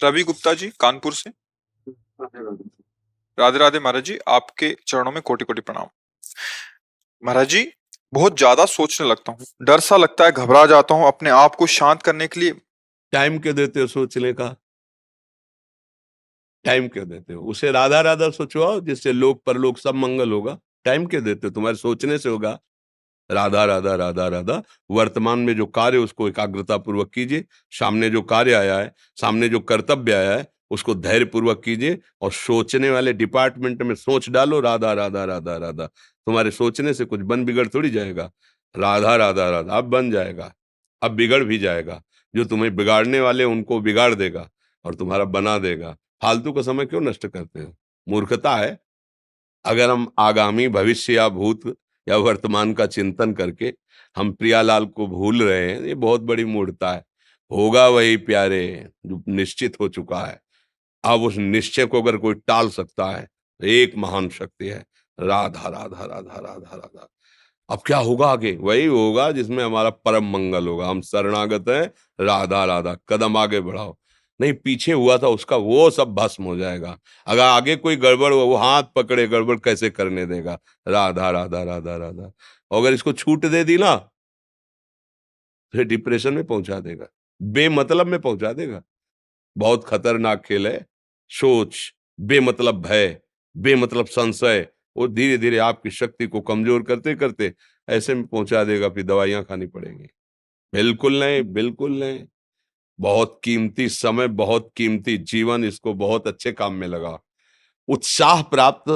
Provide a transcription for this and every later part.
रवि गुप्ता जी कानपुर से। राधे राधे महाराज जी, आपके चरणों में कोटि कोटि प्रणाम। महाराज जी, बहुत ज्यादा सोचने लगता हूँ, डर सा लगता है, घबरा जाता हूँ। अपने आप को शांत करने के लिए टाइम क्यों देते हो सोचने का? टाइम क्यों देते हो? उसे राधा राधा सोचवाओ, जिससे लोक परलोक सब मंगल होगा। टाइम क्यों देते हो? तुम्हारे सोचने से होगा। राधा राधा राधा राधा। वर्तमान में जो कार्य उसको एकाग्रता पूर्वक कीजिए। सामने जो कार्य आया है, सामने जो कर्तव्य आया है, उसको धैर्य पूर्वक कीजिए। और सोचने वाले डिपार्टमेंट में सोच डालो राधा राधा राधा राधा। तुम्हारे सोचने से कुछ बन बिगड़ थोड़ी जाएगा। राधा राधा राधा अब बन जाएगा, अब बिगड़ भी जाएगा। जो तुम्हें बिगाड़ने वाले उनको बिगाड़ देगा और तुम्हारा बना देगा। फालतू का समय क्यों नष्ट करते हो? मूर्खता है। अगर हम आगामी भविष्य या भूत या वर्तमान का चिंतन करके हम प्रियालाल को भूल रहे हैं, ये बहुत बड़ी मूर्खता है। होगा वही प्यारे जो निश्चित हो चुका है। अब उस निश्चय को अगर कोई टाल सकता है तो एक महान शक्ति है, राधा राधा राधा राधा राधा। अब क्या होगा आगे? वही होगा जिसमें हमारा परम मंगल होगा। हम शरणागत हैं, राधा राधा। कदम आगे बढ़ाओ। नहीं, पीछे हुआ था उसका वो सब भस्म हो जाएगा। अगर आगे कोई गड़बड़ हुआ, वो हाथ पकड़े गड़बड़ कैसे करने देगा? राधा राधा राधा राधा। और अगर इसको छूट दे दी ना, फिर डिप्रेशन में पहुंचा देगा, बेमतलब में पहुंचा देगा। बहुत खतरनाक खेल है। सोच, बेमतलब भय, बेमतलब संशय, वो धीरे धीरे आपकी शक्ति को कमजोर करते करते ऐसे में पहुंचा देगा, फिर दवाइयां खानी पड़ेंगी। बिल्कुल नहीं, बिल्कुल नहीं। बहुत कीमती समय, बहुत कीमती जीवन, इसको बहुत अच्छे काम में लगा। उत्साह प्राप्त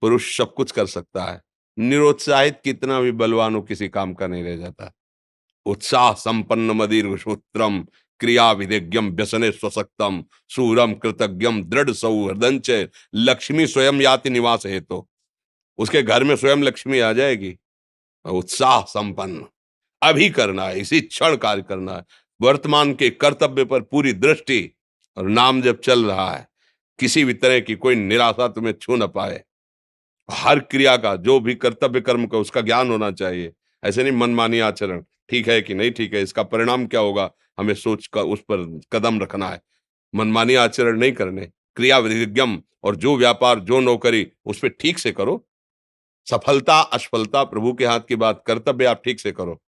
पुरुष सब कुछ कर सकता है। निरुत्साहित कितना भी बलवान हो, किसी काम का नहीं रह जाता। उत्साह संपन्न मदीर्घ सूत्रम, क्रिया विधिज्ञम व्यसने स्वसक्तम, सूरम कृतज्ञम दृढ़ सौहृदंच, लक्ष्मी स्वयं याति निवास हेतु। उसके घर में स्वयं लक्ष्मी आ जाएगी। उत्साह संपन्न अभी करना है, इसी क्षण कार्य करना है। वर्तमान के कर्तव्य पर पूरी दृष्टि, और नाम जब चल रहा है, किसी भी तरह की कोई निराशा तुम्हें छू न पाए। हर क्रिया का, जो भी कर्तव्य कर्म का, उसका ज्ञान होना चाहिए। ऐसे नहीं मनमानी आचरण, ठीक है कि नहीं ठीक है, इसका परिणाम क्या होगा, हमें सोच का उस पर कदम रखना है। मनमानी आचरण नहीं करने, क्रिया विधिज्ञम, और जो व्यापार जो नौकरी उस पर ठीक से करो। सफलता असफलता प्रभु के हाथ की बात, कर्तव्य आप ठीक से करो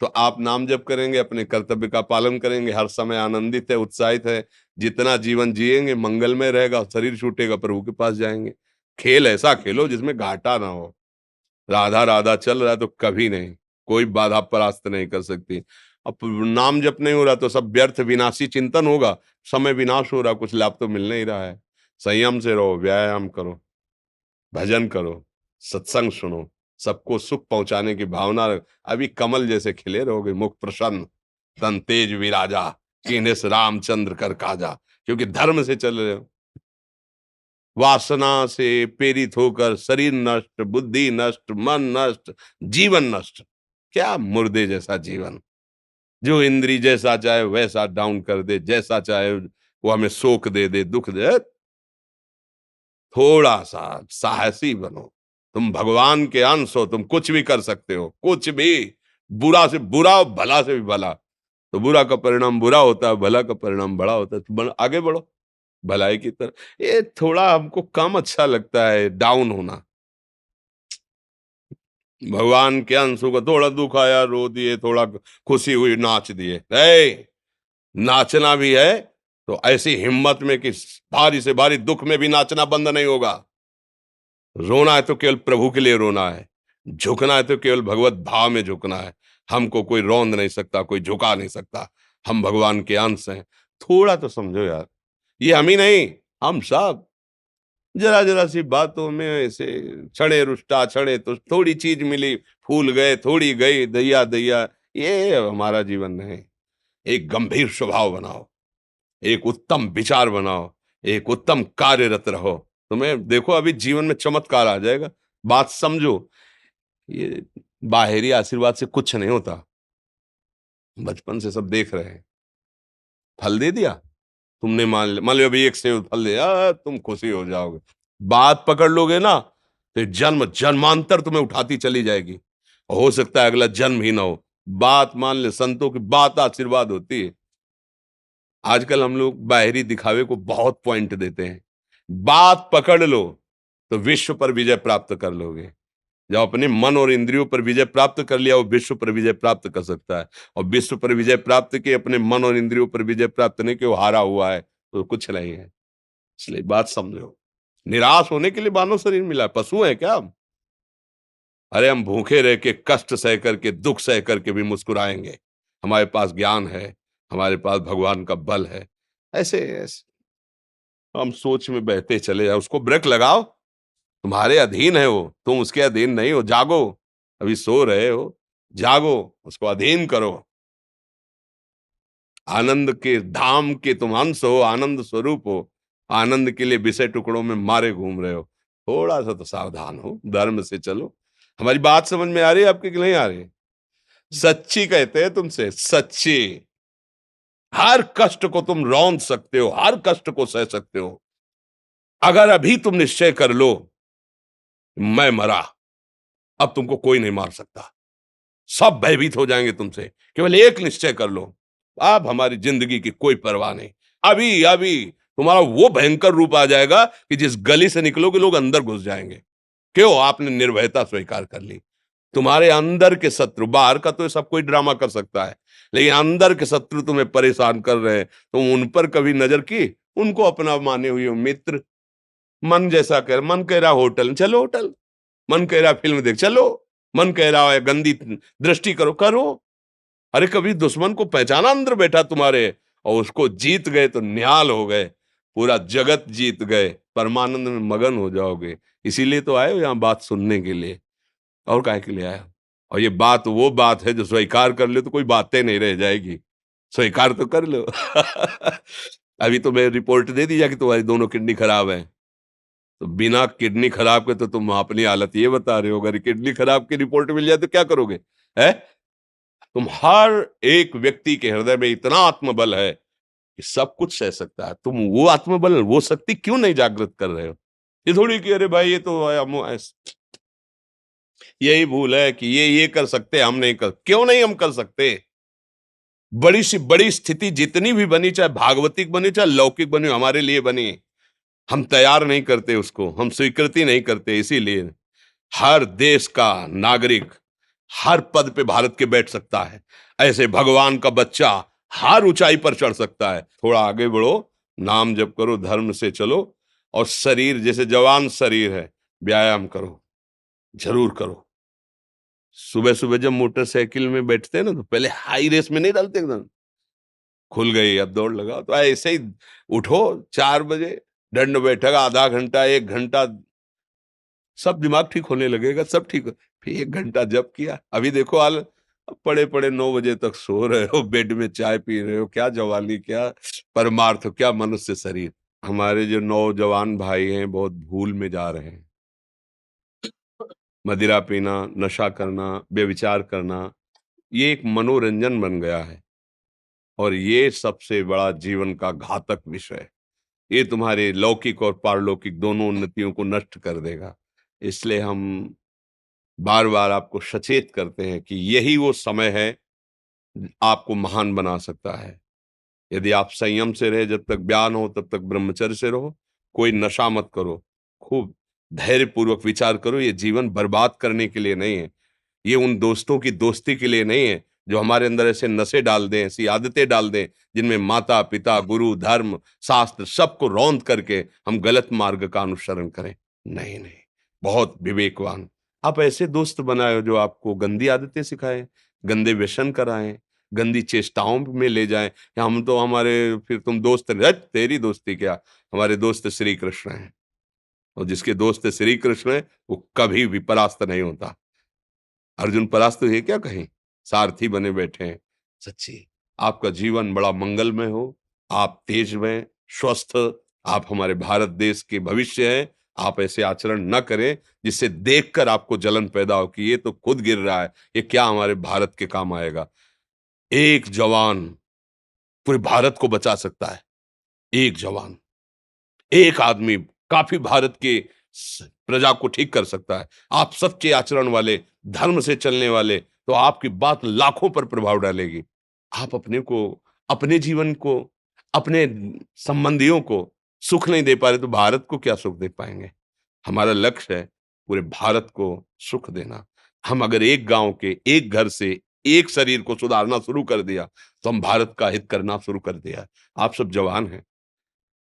तो आप नाम जप करेंगे, अपने कर्तव्य का पालन करेंगे, हर समय आनंदित है, उत्साहित है। जितना जीवन जिएंगे मंगलमय रहेगा। शरीर छूटेगा, प्रभु के पास जाएंगे। खेल ऐसा खेलो जिसमें घाटा ना हो। राधा राधा चल रहा है तो कभी नहीं, कोई बाधा परास्त नहीं कर सकती। अब नाम जप नहीं हो रहा तो सब व्यर्थ विनाशी चिंतन होगा। समय विनाश हो रहा, कुछ लाभ तो मिल नहीं रहा है। संयम से रहो, व्यायाम करो, भजन करो, सत्संग सुनो, सबको सुख पहुंचाने की भावना रख। अभी कमल जैसे खिले रहोगे, मुख प्रसन्न, तन तेज विराजा, कीन्हिस रामचंद्र कर काजा। क्योंकि धर्म से चल रहे हो। वासना से प्रेरित होकर शरीर नष्ट, बुद्धि नष्ट, मन नष्ट, जीवन नष्ट। क्या मुर्दे जैसा जीवन, जो इंद्री जैसा चाहे वैसा डाउन कर दे, जैसा चाहे वो हमें शोक दे दे, दुख दे। थोड़ा सा साहसी बनो। तुम भगवान के अंश हो, तुम कुछ भी कर सकते हो, कुछ भी। बुरा से बुरा और भला से भी भला। तो बुरा का परिणाम बुरा होता है, भला का परिणाम बड़ा होता है। तो आगे बढ़ो भलाई की तरफ। ये थोड़ा हमको कम अच्छा लगता है डाउन होना। भगवान के अंश को थोड़ा दुख आया रो दिए, थोड़ा खुशी हुई नाच दिए। नाचना भी है तो ऐसी हिम्मत में कि भारी से भारी दुख में भी नाचना बंद नहीं होगा। रोना है तो केवल प्रभु के लिए रोना है। झुकना है तो केवल भगवत भाव में झुकना है। हमको कोई रौंद नहीं सकता, कोई झुका नहीं सकता। हम भगवान के अंश हैं। थोड़ा तो समझो यार, ये हम ही नहीं, हम सब। जरा जरा सी बातों में ऐसे क्षणे रुष्टा क्षणे तो थोड़ी चीज मिली, फूल गए, थोड़ी गई, दैया दैया। ये हमारा जीवन नहीं। एक गंभीर स्वभाव बनाओ, एक उत्तम विचार बनाओ, एक उत्तम कार्यरत रहो। तुम्हें देखो अभी जीवन में चमत्कार आ जाएगा। बात समझो। ये बाहरी आशीर्वाद से कुछ नहीं होता। बचपन से सब देख रहे हैं। फल दे दिया, तुमने मान लो अभी एक सेब फल दिया, तुम खुशी हो जाओगे। बात पकड़ लोगे ना, तो जन्म जन्मांतर तुम्हें उठाती चली जाएगी। हो सकता है अगला जन्म ही ना हो। बात मान ले, संतों की बात आशीर्वाद होती है। आजकल हम लोग बाहरी दिखावे को बहुत पॉइंट देते हैं। बात पकड़ लो तो विश्व पर विजय प्राप्त कर लोगे। जब अपने मन और इंद्रियों पर विजय प्राप्त कर लिया, वो विश्व पर विजय प्राप्त कर सकता है। और विश्व पर विजय प्राप्त किए, अपने मन और इंद्रियों पर विजय प्राप्त नहीं कि वो हारा हुआ है, तो कुछ नहीं है। इसलिए बात समझो, निराश होने के लिए मानव शरीर मिला, पशु है क्या हम? अरे हम भूखे रह के, कष्ट सह करके, दुख सह करके भी मुस्कुराएंगे। हमारे पास ज्ञान है, हमारे पास भगवान का बल है। ऐसे ऐसे हम सोच में बहते चले जाओ, उसको ब्रेक लगाओ। तुम्हारे अधीन है वो, तुम उसके अधीन नहीं हो। जागो, अभी सो रहे हो, जागो, उसको अधीन करो। आनंद के धाम के तुम अंश हो, आनंद स्वरूप हो। आनंद के लिए विषय टुकड़ों में मारे घूम रहे हो। थोड़ा सा तो सावधान हो, धर्म से चलो। हमारी बात समझ में आ रही है आपकी कि नहीं आ रही? सच्ची कहते हैं तुमसे, सच्ची। हर कष्ट को तुम रौंद सकते हो, हर कष्ट को सह सकते हो, अगर अभी तुम निश्चय कर लो मैं मरा, अब तुमको कोई नहीं मार सकता। सब भयभीत हो जाएंगे तुमसे। केवल एक निश्चय कर लो, अब हमारी जिंदगी की कोई परवाह नहीं। अभी अभी तुम्हारा वो भयंकर रूप आ जाएगा कि जिस गली से निकलोगे लोग अंदर घुस जाएंगे। क्यों? आपने निर्भयता स्वीकार कर ली। तुम्हारे अंदर के शत्रु, बाहर का तो सब कोई ड्रामा कर सकता है, लेकिन अंदर के शत्रु तुम्हें परेशान कर रहे हैं, तुम उन पर कभी नजर की? उनको अपना माने हुए हो मित्र। मन जैसा कर, मन कह रहा होटल चलो होटल, मन कह रहा फिल्म देख चलो, मन कह रहा है गंदी दृष्टि करो करो। अरे कभी दुश्मन को पहचाना अंदर बैठा तुम्हारे, और उसको जीत गए तो निहाल हो गए, पूरा जगत जीत गए, परमानंद में मगन हो जाओगे। इसीलिए तो आए हो यहाँ बात सुनने के लिए, और काहे के लिए आए हो? और ये बात वो बात है जो स्वीकार कर ले तो कोई बातें नहीं रह जाएगी। स्वीकार तो कर लो। अभी तो मैं रिपोर्ट दे दी कि तुम्हारी दोनों किडनी खराब है, तो बिना किडनी खराब के तो तुम अपनी हालत ये बता रहे हो, अगर किडनी खराब की रिपोर्ट मिल जाए तो क्या करोगे? है? तुम हर एक व्यक्ति के हृदय में इतना आत्मबल है कि सब कुछ सह सकता है। तुम वो आत्मबल, वो शक्ति क्यों नहीं जागृत कर रहे हो? ये थोड़ी कि अरे भाई ये तो यही भूल है कि ये कर सकते हैं, हम नहीं कर। क्यों नहीं हम कर सकते? बड़ी सी बड़ी स्थिति जितनी भी बनी, चाहे भागवतिक बनी चाहे लौकिक बनी, हमारे लिए बनी, हम तैयार नहीं करते उसको, हम स्वीकृति नहीं करते। इसीलिए हर देश का नागरिक हर पद पे भारत के बैठ सकता है, ऐसे भगवान का बच्चा हर ऊंचाई पर चढ़ सकता है। थोड़ा आगे बढ़ो, नाम जप करो, धर्म से चलो, और शरीर जैसे जवान शरीर है, व्यायाम करो, जरूर करो। सुबह सुबह जब मोटरसाइकिल में बैठते हैं ना, तो पहले हाई रेस में नहीं डालते, एकदम खुल गई अब दौड़ लगाओ, तो ऐसे ही उठो 4 बजे, दंड बैठक आधा घंटा 1 घंटा, सब दिमाग ठीक होने लगेगा, सब ठीक फिर 1 घंटा जप किया। अभी देखो हाल, पड़े पड़े 9 बजे तक सो रहे हो, बेड में चाय पी रहे हो। क्या जवानी, क्या परमार्थ, क्या मनुष्य शरीर। हमारे जो नौजवान भाई हैं बहुत भूल में जा रहे हैं। मदिरा पीना, नशा करना, व्यभिचार करना, ये एक मनोरंजन बन गया है, और ये सबसे बड़ा जीवन का घातक विषय है। ये तुम्हारे लौकिक और पारलौकिक दोनों उन्नतियों को नष्ट कर देगा। इसलिए हम बार बार आपको सचेत करते हैं कि यही वो समय है आपको महान बना सकता है। यदि आप संयम से रहे, जब तक ज्ञान हो तब तक ब्रह्मचर्य से रहो, कोई नशा मत करो, खूब धैर्य पूर्वक विचार करो। ये जीवन बर्बाद करने के लिए नहीं है, ये उन दोस्तों की दोस्ती के लिए नहीं है जो हमारे अंदर ऐसे नशे डाल दें, ऐसी आदतें डाल दें जिनमें माता पिता गुरु धर्म शास्त्र सबको रौंद करके हम गलत मार्ग का अनुसरण करें। नहीं नहीं, बहुत विवेकवान आप ऐसे दोस्त बनाए जो आपको गंदी आदतें सिखाएं, गंदे व्यसन कराएं, गंदी चेष्टाओं में ले जाएं। कि हम तो हमारे, फिर तुम दोस्त नहीं, तेरी दोस्ती क्या, हमारे दोस्त श्री कृष्ण हैं, और जिसके दोस्त श्री कृष्ण है वो कभी भी परास्त नहीं होता। अर्जुन परास्त हुए क्या कहीं? सारथी बने बैठे हैं। सच्ची आपका जीवन बड़ा मंगलमय हो, आप तेज में स्वस्थ, आप हमारे भारत देश के भविष्य हैं। आप ऐसे आचरण न करें जिससे देखकर आपको जलन पैदा हो कि ये तो खुद गिर रहा है, ये क्या हमारे भारत के काम आएगा। एक जवान पूरे भारत को बचा सकता है, एक जवान, एक आदमी काफी भारत के प्रजा को ठीक कर सकता है। आप सच्चे आचरण वाले, धर्म से चलने वाले, तो आपकी बात लाखों पर प्रभाव डालेगी। आप अपने को, अपने जीवन को अपने संबंधियों को सुख नहीं दे पा रहे तो भारत को क्या सुख दे पाएंगे? हमारा लक्ष्य है पूरे भारत को सुख देना। हम अगर एक गांव के एक घर से एक शरीर को सुधारना शुरू कर दिया तो हम भारत का हित करना शुरू कर दिया। आप सब जवान हैं,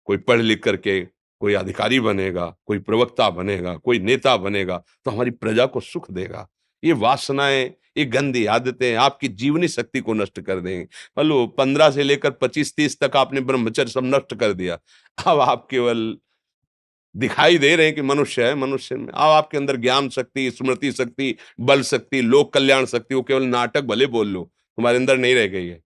कोई पढ़ लिख करके कोई अधिकारी बनेगा, कोई प्रवक्ता बनेगा, कोई नेता बनेगा तो हमारी प्रजा को सुख देगा। ये वासनाएं, ये गंदी आदतें आपकी जीवनी शक्ति को नष्ट कर देंगे। मान लो 15 से लेकर 25-30 तक आपने ब्रह्मचर्य सब नष्ट कर दिया। अब आप केवल दिखाई दे रहे हैं कि मनुष्य है, मनुष्य में अब आपके अंदर ज्ञान शक्ति, स्मृति शक्ति, बल शक्ति, लोक कल्याण शक्ति, वो केवल नाटक भले बोल लो, तुम्हारे अंदर नहीं रह गई है।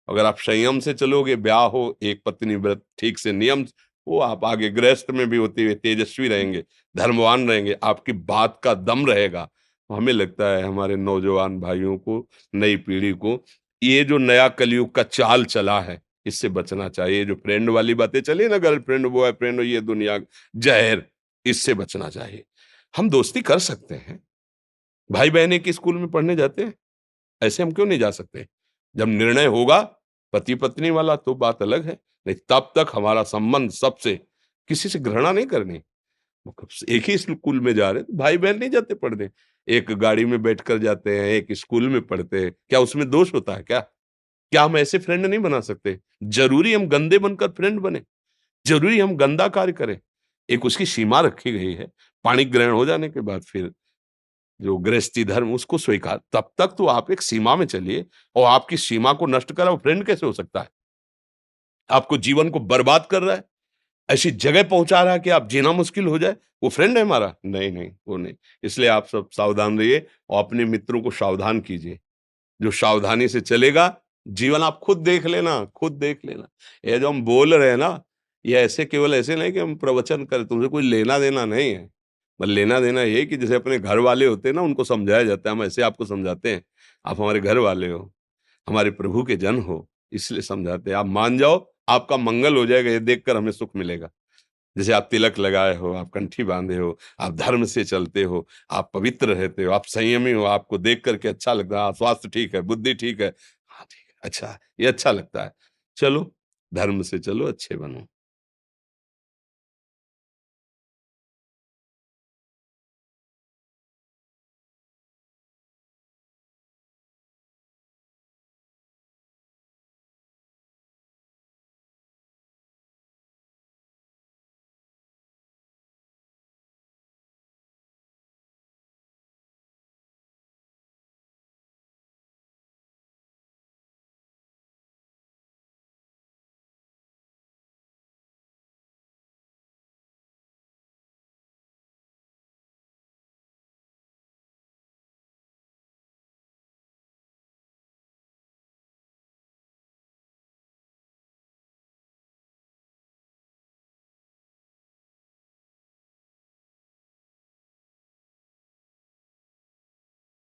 अगर आप संयम से चलोगे, ब्याह हो, एक पत्नी व्रत ठीक से नियम, वो आप आगे गृहस्थ में भी होते हुए तेजस्वी रहेंगे, धर्मवान रहेंगे, आपकी बात का दम रहेगा। तो हमें लगता है हमारे नौजवान भाइयों को, नई पीढ़ी को, ये जो नया कलयुग का चाल चला है, इससे बचना चाहिए। जो फ्रेंड वाली बातें चली ना, गर्लफ्रेंड, बॉयफ्रेंड, ये दुनिया जहर, इससे बचना चाहिए। हम दोस्ती कर सकते हैं, भाई बहन एक ही स्कूल में पढ़ने जाते हैं, ऐसे हम क्यों नहीं जा सकते? जब निर्णय होगा पति पत्नी वाला तो बात अलग है, नहीं तब तक हमारा संबंध सबसे, किसी से घृणा नहीं करनी। एक ही स्कूल में जा रहे हैं, तो भाई बहन नहीं जाते पढ़ने, एक गाड़ी में बैठकर जाते हैं, एक स्कूल में पढ़ते हैं, क्या उसमें दोष होता है क्या? क्या हम ऐसे फ्रेंड नहीं बना सकते? जरूरी हम गंदे बनकर फ्रेंड बने? जरूरी हम गंदा कार्य करें? एक उसकी सीमा रखी गई है, पाणी ग्रहण हो जाने के बाद फिर जो गृहस्थी धर्म उसको स्वीकार, तब तक तो आप एक सीमा में चलिए, और आपकी सीमा को नष्ट करा वो फ्रेंड कैसे हो सकता है? आपको जीवन को बर्बाद कर रहा है, ऐसी जगह पहुंचा रहा है कि आप जीना मुश्किल हो जाए, वो फ्रेंड है हमारा? नहीं नहीं, वो नहीं। इसलिए आप सब सावधान रहिए और अपने मित्रों को सावधान कीजिए। जो सावधानी से चलेगा, जीवन आप खुद देख लेना, खुद देख लेना। ये जो हम बोल रहे हैं ना, ये ऐसे केवल ऐसे नहीं कि हम प्रवचन करें, तुमसे कोई लेना देना नहीं है। बस लेना देना ये है कि जैसे अपने घर वाले होते हैं ना, उनको समझाया जाता है, हम ऐसे आपको समझाते हैं। आप हमारे घर वाले हो, हमारे प्रभु के जन हो, इसलिए समझाते हैं। आप मान जाओ, आपका मंगल हो जाएगा, ये देखकर हमें सुख मिलेगा। जैसे आप तिलक लगाए हो, आप कंठी बांधे हो, आप धर्म से चलते हो, आप पवित्र रहते हो, आप संयमी हो, आपको देख करके अच्छा लगता है, हाँ, स्वास्थ्य ठीक है, बुद्धि ठीक है, हाँ ठीक है, अच्छा, ये अच्छा लगता है। चलो, धर्म से चलो, अच्छे बनो।